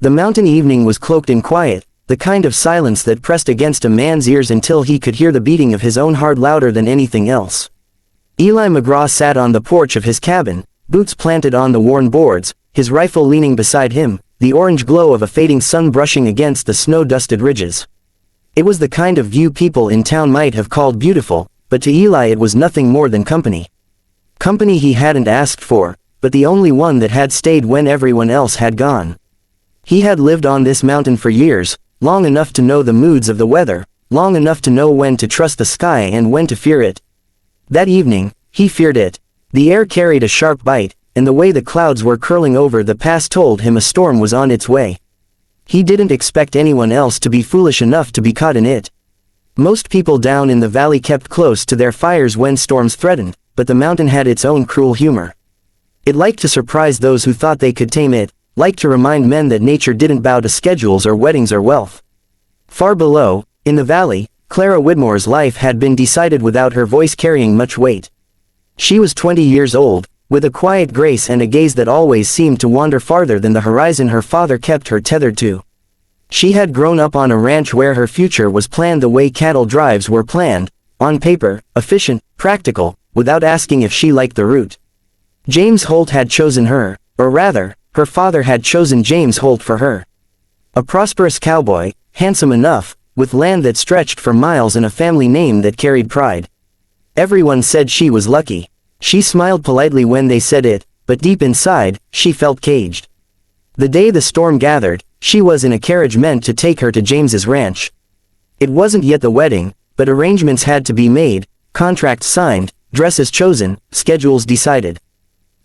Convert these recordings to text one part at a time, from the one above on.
The mountain evening was cloaked in quiet, the kind of silence that pressed against a man's ears until he could hear the beating of his own heart louder than anything else. Eli McGraw sat on the porch of his cabin, boots planted on the worn boards, his rifle leaning beside him, the orange glow of a fading sun brushing against the snow-dusted ridges. It was the kind of view people in town might have called beautiful, but to Eli it was nothing more than company. Company he hadn't asked for, but the only one that had stayed when everyone else had gone. He had lived on this mountain for years, long enough to know the moods of the weather, long enough to know when to trust the sky and when to fear it. That evening, he feared it. The air carried a sharp bite, and the way the clouds were curling over the pass told him a storm was on its way. He didn't expect anyone else to be foolish enough to be caught in it. Most people down in the valley kept close to their fires when storms threatened, but the mountain had its own cruel humor. It liked to surprise those who thought they could tame it, liked to remind men that nature didn't bow to schedules or weddings or wealth. Far below, in the valley, Clara Widmore's life had been decided without her voice carrying much weight. She was 20 years old, with a quiet grace and a gaze that always seemed to wander farther than the horizon her father kept her tethered to. She had grown up on a ranch where her future was planned the way cattle drives were planned, on paper, efficient, practical, without asking if she liked the route. James Holt had chosen her, or rather, her father had chosen James Holt for her. A prosperous cowboy, handsome enough, with land that stretched for miles and a family name that carried pride. Everyone said she was lucky. She smiled politely when they said it, but deep inside, she felt caged. The day the storm gathered, she was in a carriage meant to take her to James's ranch. It wasn't yet the wedding, but arrangements had to be made, contracts signed, dresses chosen, schedules decided.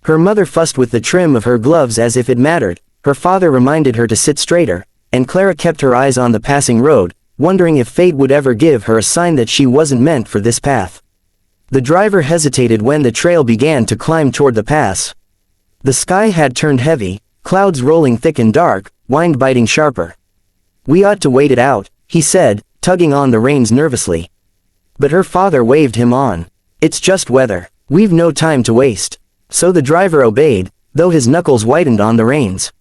Her mother fussed with the trim of her gloves as if it mattered, her father reminded her to sit straighter, and Clara kept her eyes on the passing road, wondering if fate would ever give her a sign that she wasn't meant for this path. The driver hesitated when the trail began to climb toward the pass. The sky had turned heavy, clouds rolling thick and dark, wind biting sharper. "We ought to wait it out," he said, tugging on the reins nervously. But her father waved him on. "It's just weather. We've no time to waste." So the driver obeyed, though his knuckles whitened on the reins.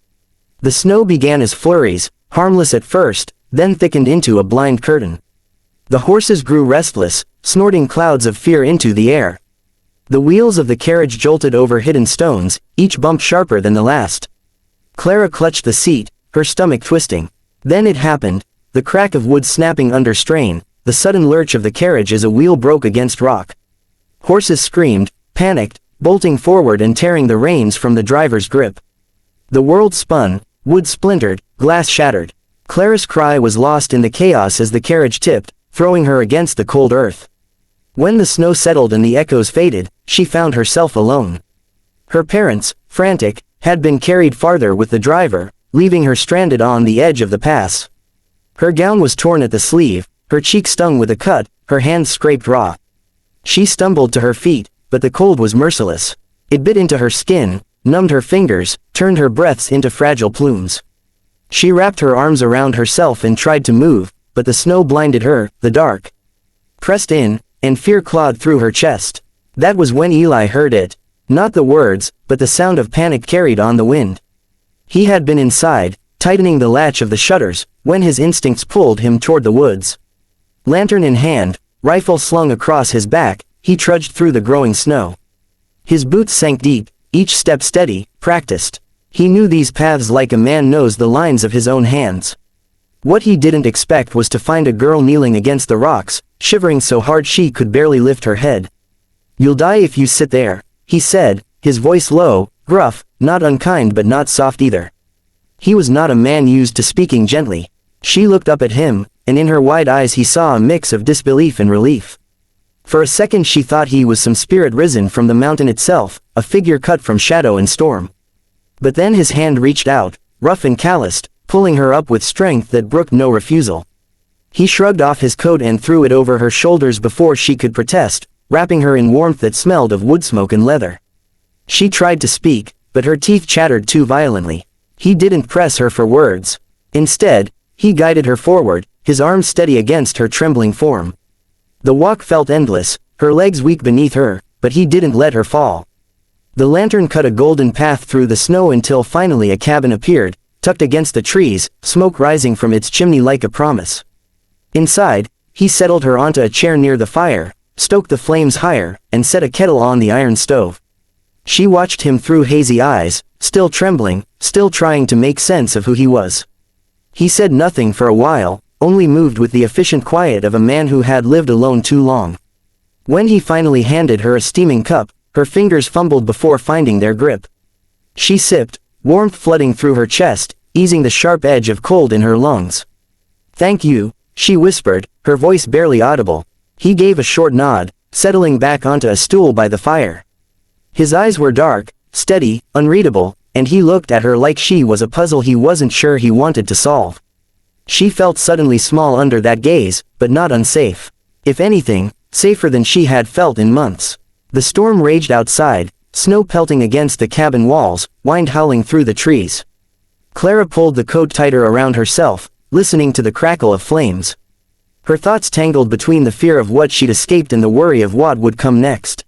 The snow began as flurries, harmless at first, then thickened into a blind curtain. The horses grew restless, snorting clouds of fear into the air. The wheels of the carriage jolted over hidden stones, each bump sharper than the last. Clara clutched the seat, her stomach twisting. Then it happened, the crack of wood snapping under strain, the sudden lurch of the carriage as a wheel broke against rock. Horses screamed, panicked, bolting forward and tearing the reins from the driver's grip. The world spun, wood splintered, glass shattered. Clara's cry was lost in the chaos as the carriage tipped, throwing her against the cold earth. When the snow settled and the echoes faded, she found herself alone. Her parents, frantic, had been carried farther with the driver, leaving her stranded on the edge of the pass. Her gown was torn at the sleeve, her cheek stung with a cut, her hands scraped raw. She stumbled to her feet, but the cold was merciless. It bit into her skin, numbed her fingers, turned her breaths into fragile plumes. She wrapped her arms around herself and tried to move, but the snow blinded her, the dark pressed in, and fear clawed through her chest. That was when Eli heard it. Not the words, but the sound of panic carried on the wind. He had been inside, tightening the latch of the shutters, when his instincts pulled him toward the woods. Lantern in hand, rifle slung across his back, he trudged through the growing snow. His boots sank deep, each step steady, practiced. He knew these paths like a man knows the lines of his own hands. What he didn't expect was to find a girl kneeling against the rocks, shivering so hard she could barely lift her head. "You'll die if you sit there," he said, his voice low, gruff, not unkind but not soft either. He was not a man used to speaking gently. She looked up at him, and in her wide eyes he saw a mix of disbelief and relief. For a second she thought he was some spirit risen from the mountain itself, a figure cut from shadow and storm. But then his hand reached out, rough and calloused, pulling her up with strength that brooked no refusal. He shrugged off his coat and threw it over her shoulders before she could protest, wrapping her in warmth that smelled of wood smoke and leather. She tried to speak, but her teeth chattered too violently. He didn't press her for words. Instead, he guided her forward, his arms steady against her trembling form. The walk felt endless, her legs weak beneath her, but he didn't let her fall. The lantern cut a golden path through the snow until finally a cabin appeared, tucked against the trees, smoke rising from its chimney like a promise. Inside, he settled her onto a chair near the fire, stoked the flames higher, and set a kettle on the iron stove. She watched him through hazy eyes, still trembling, still trying to make sense of who he was. He said nothing for a while, only moved with the efficient quiet of a man who had lived alone too long. When he finally handed her a steaming cup, her fingers fumbled before finding their grip. She sipped, warmth flooding through her chest, easing the sharp edge of cold in her lungs. "Thank you," she whispered, her voice barely audible. He gave a short nod, settling back onto a stool by the fire. His eyes were dark, steady, unreadable, and he looked at her like she was a puzzle he wasn't sure he wanted to solve. She felt suddenly small under that gaze, but not unsafe. If anything, safer than she had felt in months. The storm raged outside, snow pelting against the cabin walls, wind howling through the trees. Clara pulled the coat tighter around herself, listening to the crackle of flames. Her thoughts tangled between the fear of what she'd escaped and the worry of what would come next.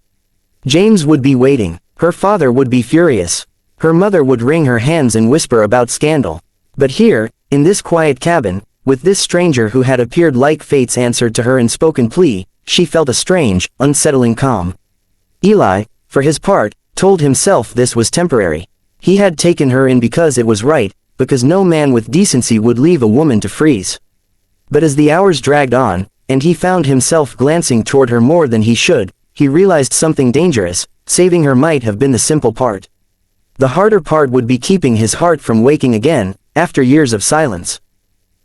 James would be waiting. Her father would be furious. Her mother would wring her hands and whisper about scandal. But here, in this quiet cabin, with this stranger who had appeared like fate's answer to her unspoken plea, she felt a strange, unsettling calm. Eli, for his part, told himself this was temporary. He had taken her in because it was right, because no man with decency would leave a woman to freeze. But as the hours dragged on, and he found himself glancing toward her more than he should, he realized something dangerous. Saving her might have been the simple part. The harder part would be keeping his heart from waking again, after years of silence.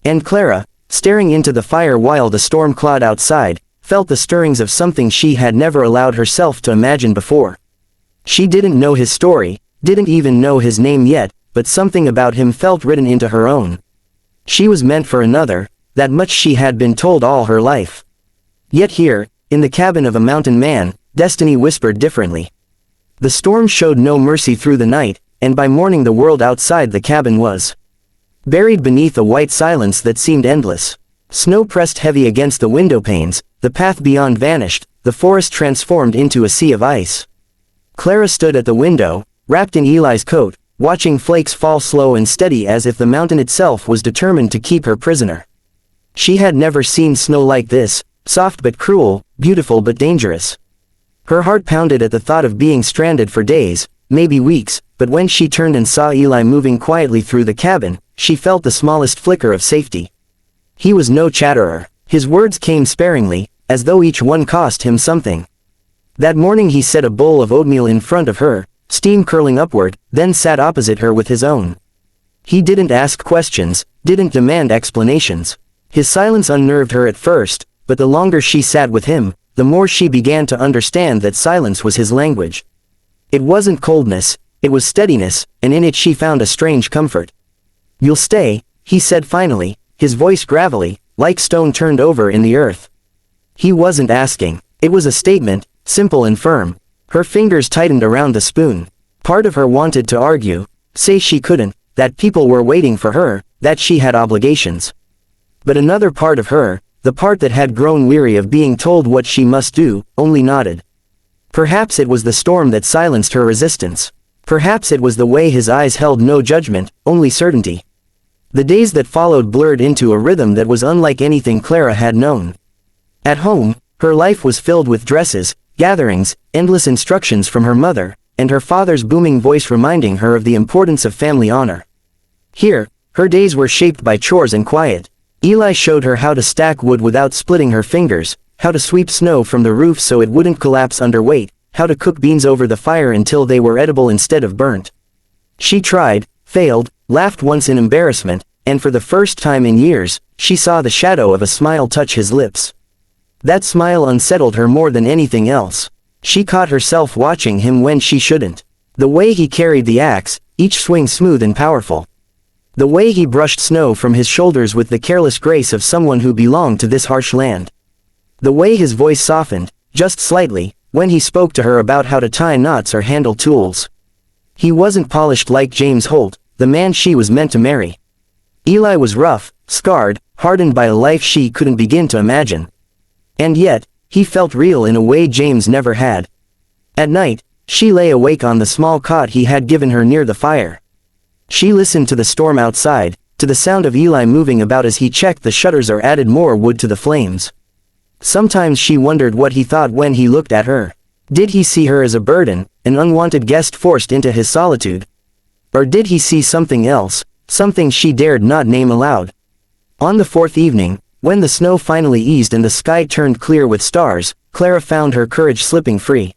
And Clara, staring into the fire while the storm clawed outside, felt the stirrings of something she had never allowed herself to imagine before. She didn't know his story, didn't even know his name yet, but something about him felt written into her own. She was meant for another, that much she had been told all her life. Yet here, in the cabin of a mountain man, destiny whispered differently. The storm showed no mercy through the night, and by morning the world outside the cabin was buried beneath a white silence that seemed endless. Snow pressed heavy against the window panes, the path beyond vanished, the forest transformed into a sea of ice. Clara stood at the window, wrapped in Eli's coat, watching flakes fall slow and steady as if the mountain itself was determined to keep her prisoner. She had never seen snow like this, soft but cruel, beautiful but dangerous. Her heart pounded at the thought of being stranded for days, maybe weeks, but when she turned and saw Eli moving quietly through the cabin, she felt the smallest flicker of safety. He was no chatterer. His words came sparingly, as though each one cost him something. That morning he set a bowl of oatmeal in front of her, steam curling upward, then sat opposite her with his own. He didn't ask questions, didn't demand explanations. His silence unnerved her at first, but the longer she sat with him, the more she began to understand that silence was his language. It wasn't coldness, it was steadiness, and in it she found a strange comfort. "You'll stay," he said finally, his voice gravelly, like stone turned over in the earth. He wasn't asking. It was a statement, simple and firm. Her fingers tightened around the spoon. Part of her wanted to argue, say she couldn't, that people were waiting for her, that she had obligations. But another part of her, the part that had grown weary of being told what she must do, only nodded. Perhaps it was the storm that silenced her resistance. Perhaps it was the way his eyes held no judgment, only certainty. The days that followed blurred into a rhythm that was unlike anything Clara had known. At home, her life was filled with dresses, gatherings, endless instructions from her mother, and her father's booming voice reminding her of the importance of family honor. Here, her days were shaped by chores and quiet. Eli showed her how to stack wood without splitting her fingers, how to sweep snow from the roof so it wouldn't collapse under weight, how to cook beans over the fire until they were edible instead of burnt. She tried, failed, laughed once in embarrassment, and for the first time in years, she saw the shadow of a smile touch his lips. That smile unsettled her more than anything else. She caught herself watching him when she shouldn't. The way he carried the axe, each swing smooth and powerful. The way he brushed snow from his shoulders with the careless grace of someone who belonged to this harsh land. The way his voice softened, just slightly, when he spoke to her about how to tie knots or handle tools. He wasn't polished like James Holt, the man she was meant to marry. Eli was rough, scarred, hardened by a life she couldn't begin to imagine. And yet, he felt real in a way James never had. At night, she lay awake on the small cot he had given her near the fire. She listened to the storm outside, to the sound of Eli moving about as he checked the shutters or added more wood to the flames. Sometimes she wondered what he thought when he looked at her. Did he see her as a burden, an unwanted guest forced into his solitude? Or did he see something else, something she dared not name aloud? On the fourth evening, when the snow finally eased and the sky turned clear with stars, Clara found her courage slipping free.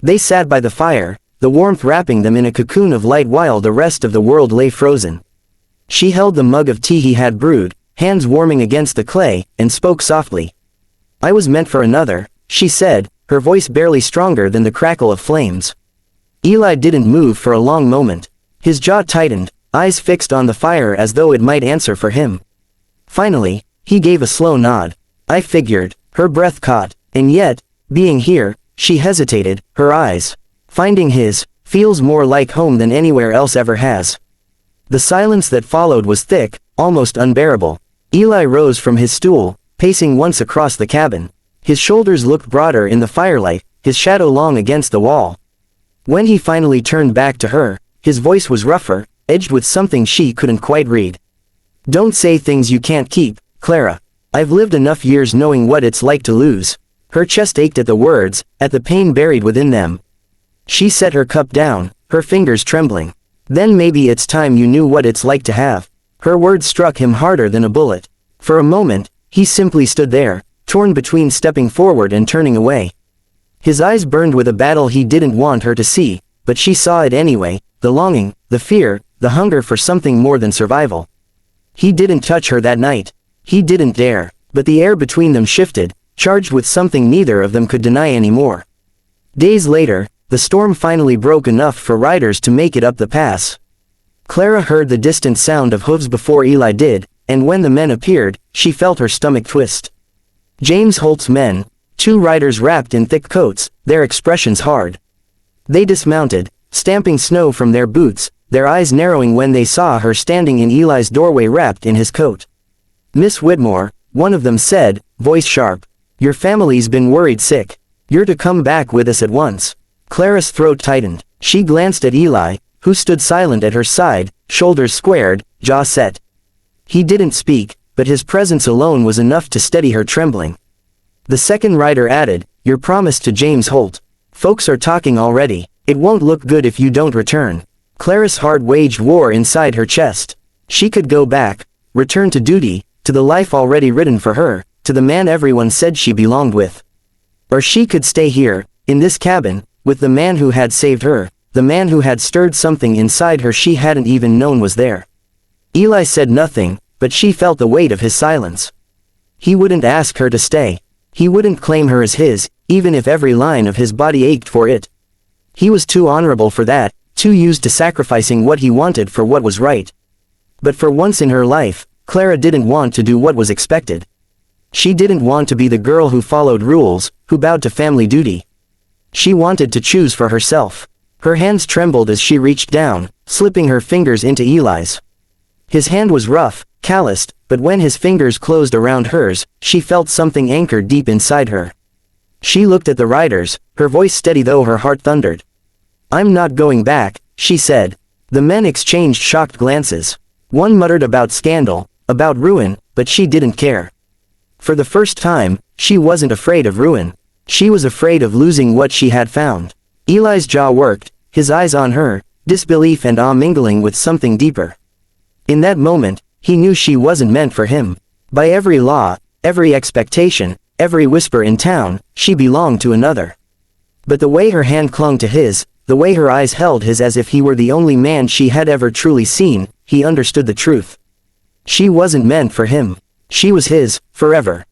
They sat by the fire, the warmth wrapping them in a cocoon of light while the rest of the world lay frozen. She held the mug of tea he had brewed, hands warming against the clay, and spoke softly. "I was meant for another," she said, her voice barely stronger than the crackle of flames. Eli didn't move for a long moment. His jaw tightened, eyes fixed on the fire as though it might answer for him. Finally, he gave a slow nod. "I figured," her breath caught, and yet, being here, she hesitated, her eyes, finding his, feels more like home than anywhere else ever has. The silence that followed was thick, almost unbearable. Eli rose from his stool, pacing once across the cabin. His shoulders looked broader in the firelight, his shadow long against the wall. When he finally turned back to her, his voice was rougher, edged with something she couldn't quite read. "Don't say things you can't keep, Clara. I've lived enough years knowing what it's like to lose." Her chest ached at the words, at the pain buried within them. She set her cup down, her fingers trembling. "Then maybe it's time you knew what it's like to have." Her words struck him harder than a bullet. For a moment, he simply stood there, torn between stepping forward and turning away. His eyes burned with a battle he didn't want her to see, but she saw it anyway, the longing, the fear, the hunger for something more than survival. He didn't touch her that night. He didn't dare, but the air between them shifted, charged with something neither of them could deny anymore. Days later, the storm finally broke enough for riders to make it up the pass. Clara heard the distant sound of hooves before Eli did, and when the men appeared, she felt her stomach twist. James Holt's men, 2 riders wrapped in thick coats, their expressions hard. They dismounted, stamping snow from their boots, their eyes narrowing when they saw her standing in Eli's doorway wrapped in his coat. "Miss Whitmore," one of them said, voice sharp. "Your family's been worried sick. You're to come back with us at once." Clara's throat tightened. She glanced at Eli, who stood silent at her side, shoulders squared, jaw set. He didn't speak, but his presence alone was enough to steady her trembling. The second rider added, "Your promise to James Holt. Folks are talking already. It won't look good if you don't return." Clara's heart waged war inside her chest. She could go back, return to duty, to the life already written for her, to the man everyone said she belonged with. Or she could stay here, in this cabin, with the man who had saved her, the man who had stirred something inside her she hadn't even known was there. Eli said nothing, but she felt the weight of his silence. He wouldn't ask her to stay. He wouldn't claim her as his, even if every line of his body ached for it. He was too honorable for that, too used to sacrificing what he wanted for what was right. But for once in her life, Clara didn't want to do what was expected. She didn't want to be the girl who followed rules, who bowed to family duty. She wanted to choose for herself. Her hands trembled as she reached down, slipping her fingers into Eli's. His hand was rough, calloused, but when his fingers closed around hers, she felt something anchored deep inside her. She looked at the riders, her voice steady though her heart thundered. "I'm not going back," she said. The men exchanged shocked glances. One muttered about scandal, about ruin, but she didn't care. For the first time, she wasn't afraid of ruin. She was afraid of losing what she had found. Eli's jaw worked, his eyes on her, disbelief and awe mingling with something deeper. In that moment, he knew she wasn't meant for him. By every law, every expectation, every whisper in town, she belonged to another. But the way her hand clung to his, the way her eyes held his as if he were the only man she had ever truly seen, he understood the truth. She wasn't meant for him. She was his, forever.